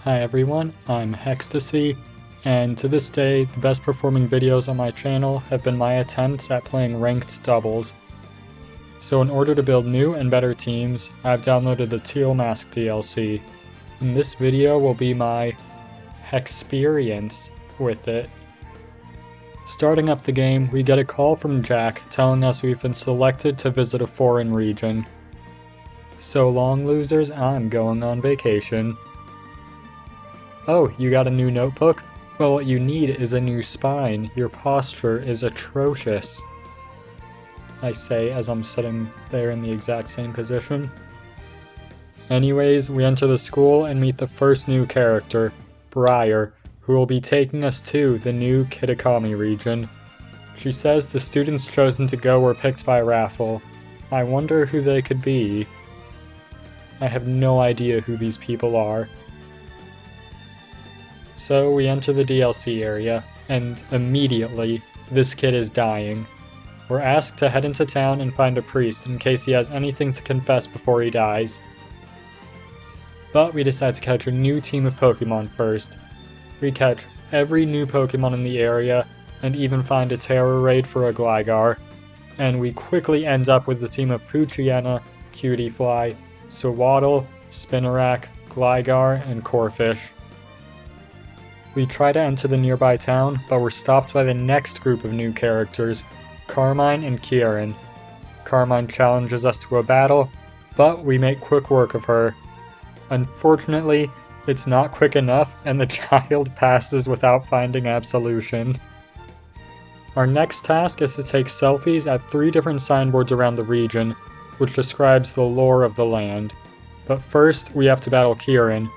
Hi everyone, I'm Hexperience, and to this day, the best performing videos on my channel have been my attempts at playing ranked doubles. So in order to build new and better teams, I've downloaded the Teal Mask DLC, and this video will be my Hexperience with it. Starting up the game, we get a call from Jack telling us we've been selected to visit a foreign region. So long, losers, I'm going on vacation. Oh, you got a new notebook? Well, what you need is a new spine. Your posture is atrocious. I say as I'm sitting there in the exact same position. Anyways, we enter the school and meet the first new character, Briar, who will be taking us to the new Kitakami region. She says the students chosen to go were picked by raffle. I wonder who they could be. I have no idea who these people are. So we enter the DLC area, and immediately, this kid is dying. We're asked to head into town and find a priest in case he has anything to confess before he dies. But we decide to catch a new team of Pokémon first. We catch every new Pokémon in the area, and even find a terror raid for a Gligar. And we quickly end up with the team of Poochyena, Cutiefly, Sewaddle, Spinarak, Gligar, and Corphish. We try to enter the nearby town, but we're stopped by the next group of new characters, Carmine and Kieran. Carmine challenges us to a battle, but we make quick work of her. Unfortunately, it's not quick enough, and the child passes without finding absolution. Our next task is to take selfies at 3 different signboards around the region, which describes the lore of the land. But first, we have to battle Kieran.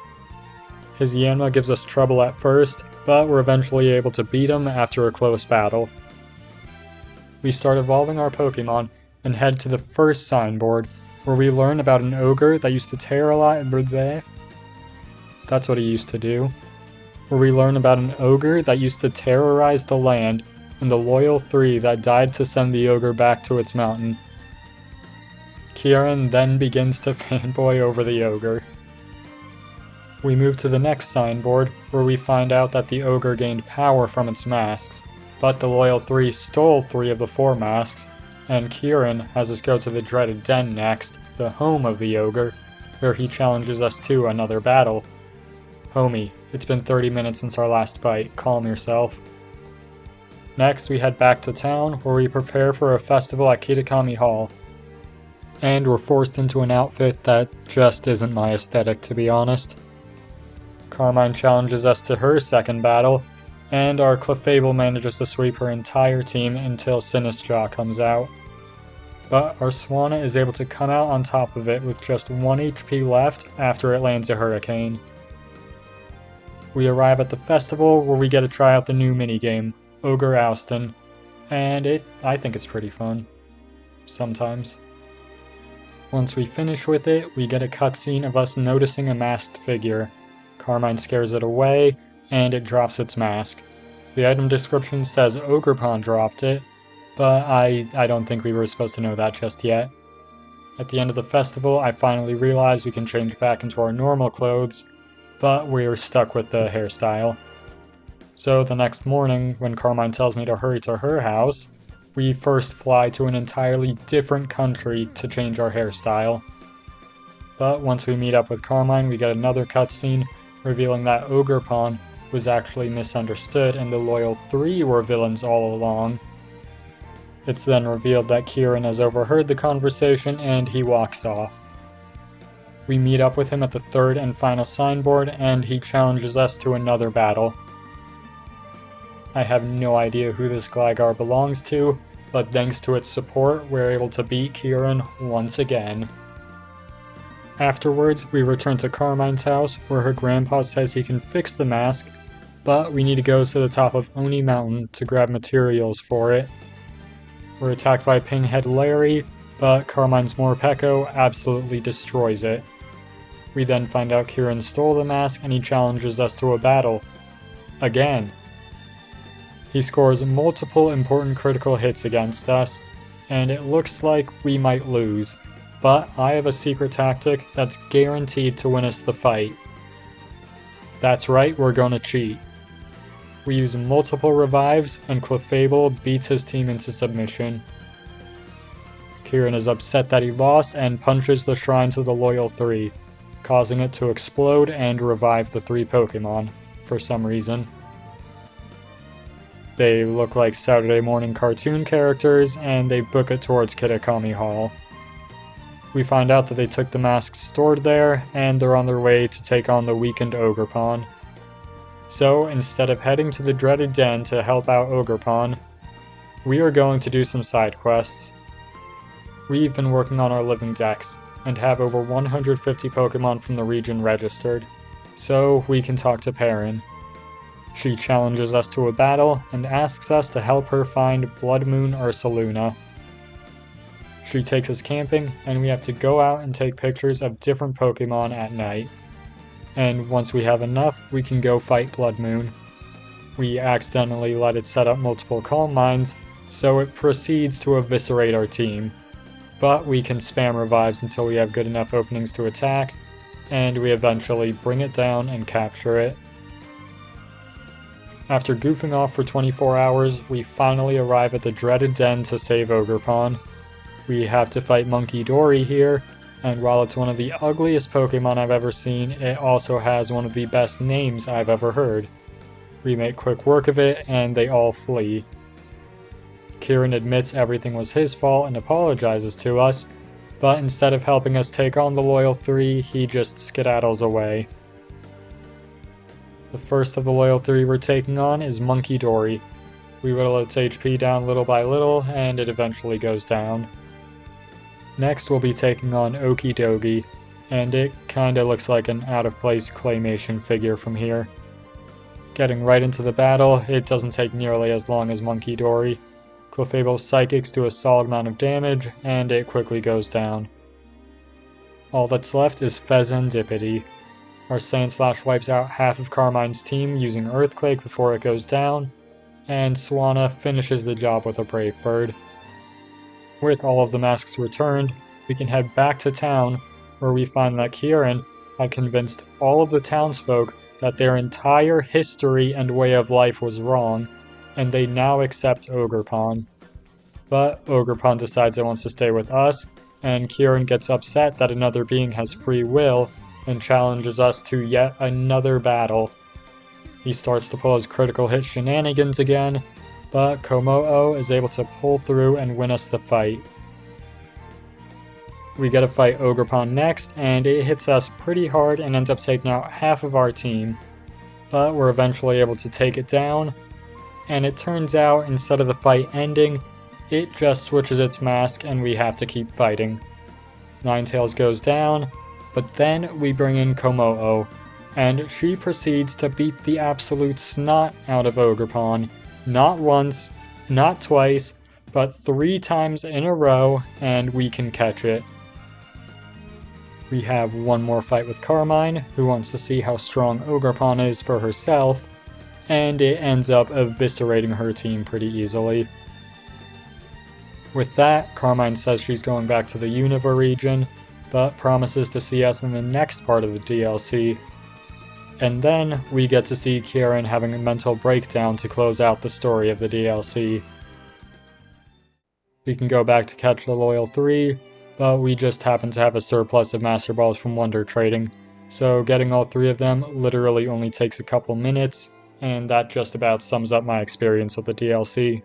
His Yanma gives us trouble at first, but we're eventually able to beat him after a close battle. We start evolving our Pokémon and head to the first signboard, where we learn about an ogre that used to terrorize. That's what he used to do. Where we learn about an ogre that used to terrorize the land, and the loyal 3 that died to send the ogre back to its mountain. Kieran then begins to fanboy over the ogre. We move to the next signboard, where we find out that the ogre gained power from its masks, but the loyal 3 stole 3 of the 4 masks, and Kieran has us go to the dreaded den next, the home of the ogre, where he challenges us to another battle. Homie, it's been 30 minutes since our last fight, calm yourself. Next, we head back to town, where we prepare for a festival at Kitakami Hall. And we're forced into an outfit that just isn't my aesthetic, to be honest. Carmine challenges us to her second battle, and our Clefable manages to sweep her entire team until Sinistcha comes out. But our Swanna is able to come out on top of it with just 1 HP left after it lands a hurricane. We arrive at the festival, where we get to try out the new minigame, Ogre Oustin, and I think it's pretty fun. Sometimes. Once we finish with it, we get a cutscene of us noticing a masked figure. Carmine scares it away, and it drops its mask. The item description says Ogrepon dropped it, but I don't think we were supposed to know that just yet. At the end of the festival, I finally realize we can change back into our normal clothes, but we're stuck with the hairstyle. So the next morning, when Carmine tells me to hurry to her house, we first fly to an entirely different country to change our hairstyle. But once we meet up with Carmine, we get another cutscene revealing that Ogrepon was actually misunderstood and the loyal 3 were villains all along. It's then revealed that Kieran has overheard the conversation and he walks off. We meet up with him at the 3rd and final signboard, and he challenges us to another battle. I have no idea who this Gligar belongs to, but thanks to its support, we're able to beat Kieran once again. Afterwards, we return to Carmine's house, where her grandpa says he can fix the mask, but we need to go to the top of Oni Mountain to grab materials for it. We're attacked by Pinhead Larry, but Carmine's Morpeko absolutely destroys it. We then find out Kieran stole the mask, and he challenges us to a battle. Again. He scores multiple important critical hits against us, and it looks like we might lose, but I have a secret tactic that's guaranteed to win us the fight. That's right, we're gonna cheat. We use multiple revives, and Clefable beats his team into submission. Kieran is upset that he lost and punches the shrines of the Loyal 3, causing it to explode and revive the 3 Pokémon, for some reason. They look like Saturday morning cartoon characters, and they book it towards Kitakami Hall. We find out that they took the masks stored there, and they're on their way to take on the weakened Ogerpon. So, instead of heading to the dreaded den to help out Ogerpon, we are going to do some side quests. We've been working on our living dex, and have over 150 Pokemon from the region registered, so we can talk to Perrin. She challenges us to a battle, and asks us to help her find Blood Moon Ursaluna. She takes us camping, and we have to go out and take pictures of different Pokemon at night. And once we have enough, we can go fight Blood Moon. We accidentally let it set up multiple Calm Minds, so it proceeds to eviscerate our team. But we can spam revives until we have good enough openings to attack, and we eventually bring it down and capture it. After goofing off for 24 hours, we finally arrive at the dreaded den to save Ogerpon. We have to fight Monkey Dory here, and while it's one of the ugliest Pokemon I've ever seen, it also has one of the best names I've ever heard. We make quick work of it, and they all flee. Kieran admits everything was his fault and apologizes to us, but instead of helping us take on the Loyal 3, he just skedaddles away. The first of the Loyal 3 we're taking on is Monkey Dory. We whittle its HP down little by little, and it eventually goes down. Next we'll be taking on Okidogi, and it kinda looks like an out-of-place claymation figure from here. Getting right into the battle, it doesn't take nearly as long as Monkey Dory. Clefable Psychics do a solid amount of damage, and it quickly goes down. All that's left is Fezandipity. Our Sandslash wipes out half of Carmine's team using Earthquake before it goes down, and Swanna finishes the job with a Brave Bird. With all of the masks returned, we can head back to town, where we find that Kieran had convinced all of the townsfolk that their entire history and way of life was wrong, and they now accept Ogerpon. But Ogerpon decides it wants to stay with us, and Kieran gets upset that another being has free will, and challenges us to yet another battle. He starts to pull his critical hit shenanigans again, but Komo'o is able to pull through and win us the fight. We get to fight Ogerpon next, and it hits us pretty hard and ends up taking out half of our team. But we're eventually able to take it down, and it turns out instead of the fight ending, it just switches its mask and we have to keep fighting. Ninetales goes down, but then we bring in Komo'o, and she proceeds to beat the absolute snot out of Ogerpon. Not once, not twice, but 3 times in a row, and we can catch it. We have one more fight with Carmine, who wants to see how strong Ogerpon is for herself, and it ends up eviscerating her team pretty easily. With that, Carmine says she's going back to the Unova region, but promises to see us in the next part of the DLC. And then we get to see Kieran having a mental breakdown to close out the story of the DLC. We can go back to catch the Loyal 3, but we just happen to have a surplus of Master Balls from Wonder Trading, so getting all 3 of them literally only takes a couple minutes, and that just about sums up my experience with the DLC.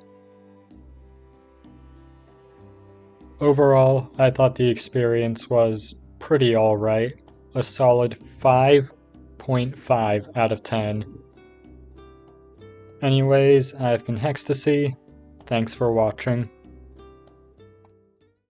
Overall, I thought the experience was pretty alright, a solid 5.5 out of 10. Anyways, I've been Hextasy, thanks for watching.